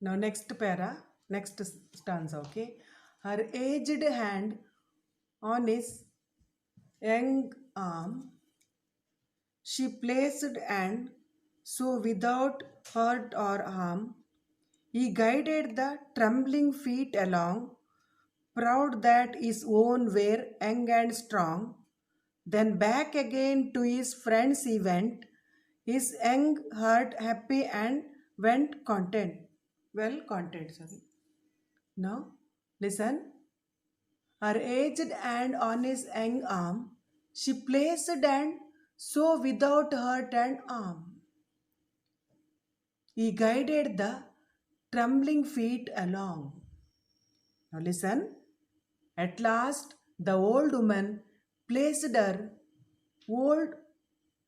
Now next stanza, okay. Her aged hand on his young arm she placed, and so without hurt or harm, he guided the trembling feet along, proud that his own were young and strong. Then back again to his friends he went, his young heart happy and went content. Well content, sorry. Now listen. Her aged hand on his young arm, she placed, and so without hurt and harm, he guided the trembling feet along. Now listen. At last, the old woman placed her old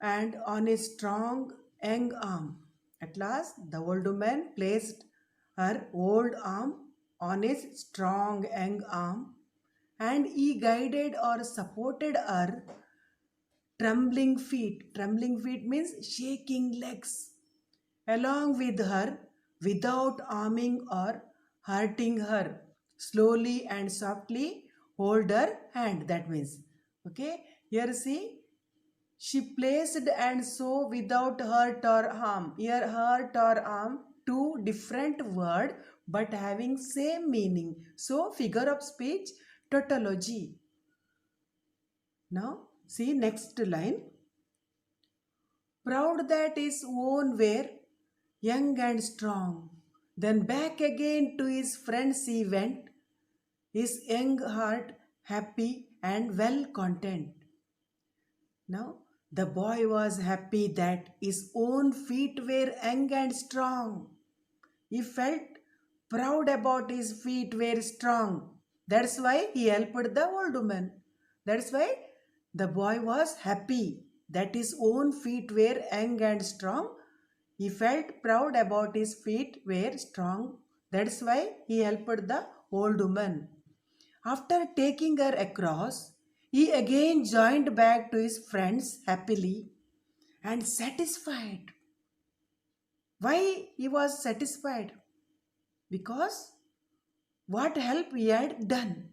hand on his strong young arm. At last, the old woman placed her old arm on his strong young arm, and he guided or supported her trembling feet. Trembling feet means shaking legs. Along with her, without harming or hurting her, slowly and softly hold her hand. That means, okay. Here see, she placed, and so without hurt or harm. Here hurt or harm, two different word but having same meaning. So figure of speech tautology. Now see next line. Proud that his own were young and strong. Then back again to his friends he went, his young heart happy and well content. Now the boy was happy that his own feet were young and strong. He felt proud about his feet were strong. That's why he helped the old woman. That's why the boy was happy that his own feet were young and strong. He felt proud about his feet were strong. That's why he helped the old woman. After taking her across, he again joined back to his friends happily and satisfied. Why he was satisfied? Because what help he had done.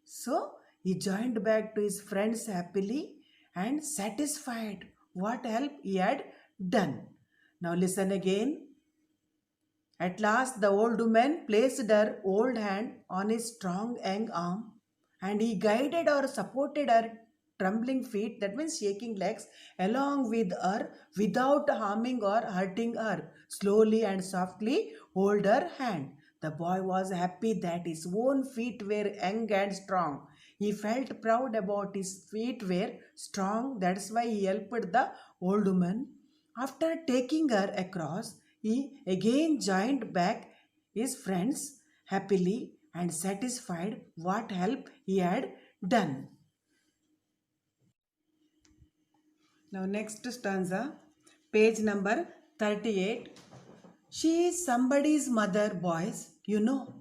So he joined back to his friends happily and satisfied what help he had done. Now listen again. At last the old woman placed her old hand on his strong young arm, and he guided or supported her trembling feet, that means shaking legs, along with her without harming or hurting her. Slowly and softly hold her hand. The boy was happy that his own feet were young and strong. He felt proud about his feet were strong. That's why he helped the old woman. After taking her across, he again joined back his friends happily and satisfied what help he had done. Now next stanza, page number 38. She is somebody's mother, boys, you know.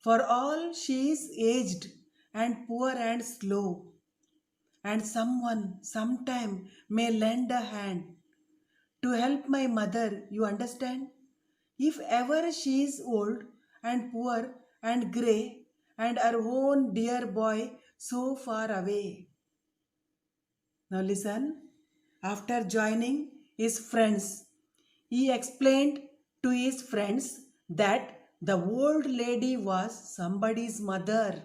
For all she is aged and poor and slow, and someone sometime may lend a hand to help my mother, you understand? If ever she is old and poor and grey, and her own dear boy so far away. Now listen. After joining his friends, he explained to his friends that the old lady was somebody's mother.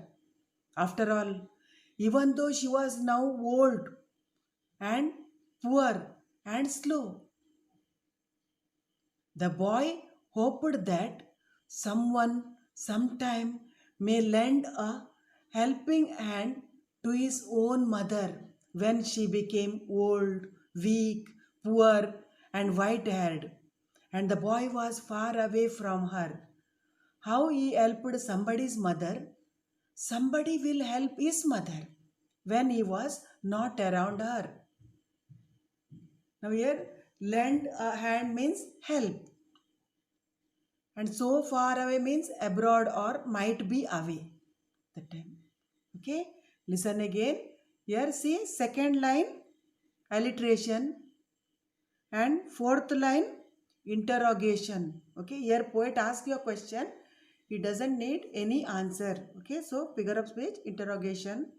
After all, even though she was now old and poor and slow, the boy hoped that someone sometime may lend a helping hand to his own mother when she became old, weak, poor, and white haired, and the boy was far away from her. How he helped somebody's mother? Somebody will help his mother when he was not around her. Now, here, lend a hand means help. And so far away means abroad or might be away. That time. Okay. Listen again. Here see second line alliteration and fourth line interrogation. Okay, here poet asks you a question. He doesn't need any answer. Okay, so figure of speech, interrogation.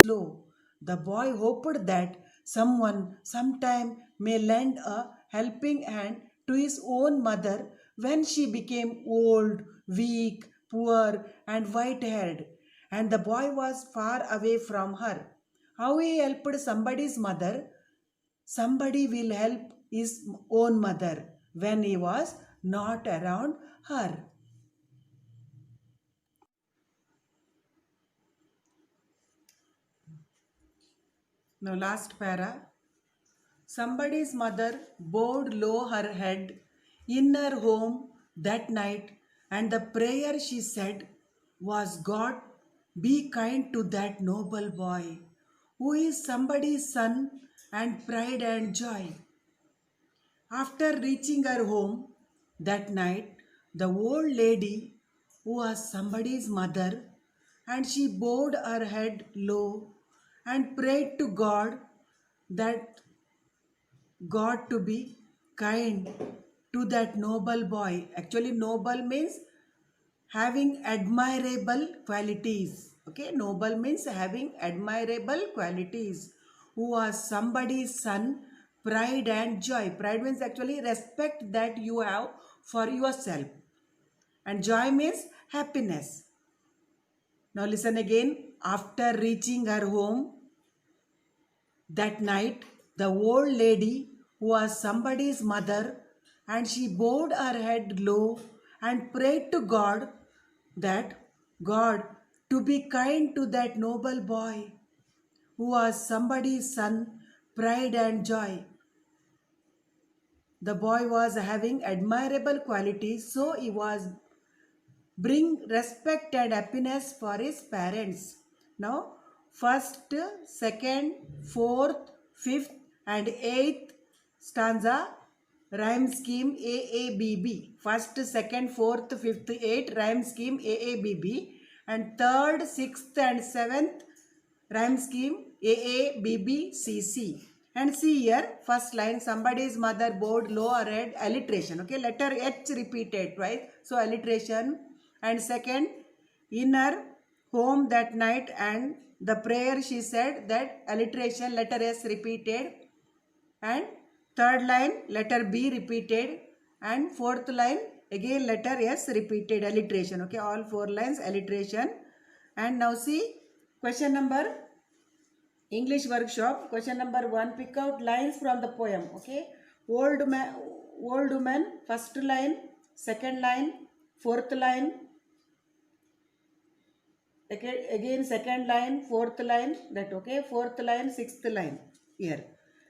Slow. The boy hoped that someone sometime may lend a helping hand to his own mother when she became old, weak, poor, and white haired, and the boy was far away from her. How he helped somebody's mother? Somebody will help his own mother when he was not around her. Now, last para. Somebody's mother bowed low her head in her home that night, and the prayer she said was, God, be kind to that noble boy who is somebody's son and pride and joy. After reaching her home that night, the old lady, who was somebody's mother, and she bowed her head low and prayed to God that God to be kind to that noble boy. Actually, noble means having admirable qualities. Okay, noble means having admirable qualities. Who was somebody's son, pride and joy. Pride means actually respect that you have for yourself, and joy means happiness. Now, listen again. After reaching her home that night, the old lady was somebody's mother, and she bowed her head low and prayed to God that God to be kind to that noble boy who was somebody's son, pride and joy. The boy was having admirable qualities, so he was bring respect and happiness for his parents. Now, first, second, fourth, fifth, and eighth stanza rhyme scheme AABB. First, second, fourth, fifth, eighth rhyme scheme AABB, and third, sixth, and seventh rhyme scheme AABBCC. And see here, first line, somebody's mother bowed low or head, alliteration. Okay, letter H repeated twice. So, alliteration. And second, in her home that night, and the prayer she said, that alliteration, letter S repeated. And third line, letter B repeated. And fourth line, again letter S repeated, alliteration. Okay, all four lines, alliteration. And now see, question number English workshop. Question number 1. Pick out lines from the poem. Okay. Old woman. First line. Second line. Fourth line. Again second line. Fourth line. That okay. Fourth line. Sixth line. Here.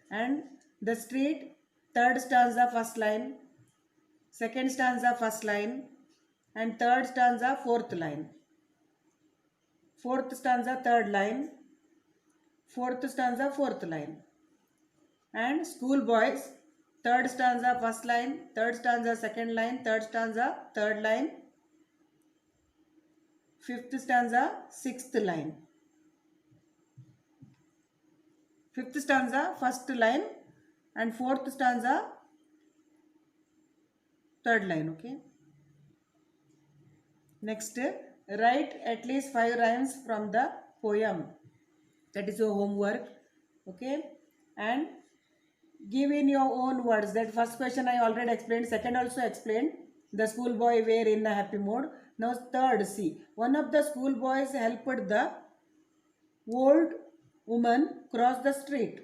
And the street. Third stanza. First line. Second stanza. First line. And third stanza. Fourth line. Fourth stanza. Third line. Fourth stanza, fourth line. And schoolboys, third stanza, first line, third stanza, second line, third stanza, third line, fifth stanza, sixth line. Fifth stanza, first line, and fourth stanza, third line. Okay. Next, write at least 5 rhymes from the poem. That is your homework. Okay. And give in your own words. That first question I already explained. Second also explained. The schoolboy were in a happy mood. Now third, see. One of the schoolboys helped the old woman cross the street.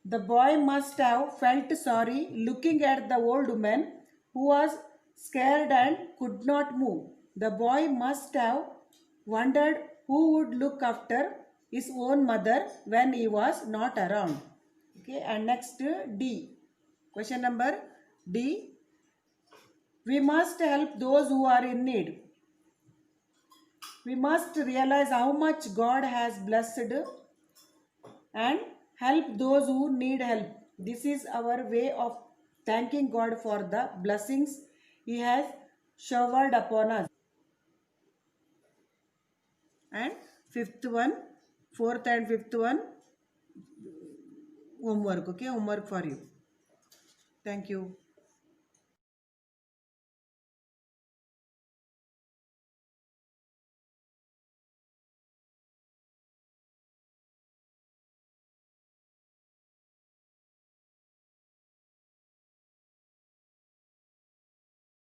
The boy must have felt sorry looking at the old woman who was scared and could not move. The boy must have wondered who would look after his own mother when he was not around. Okay, and next D. Question number D. We must help those who are in need. We must realize how much God has blessed and help those who need help. This is our way of thanking God for the blessings He has showered upon us. And fifth one, fourth and fifth one, homework. Okay, homework for you. Thank you.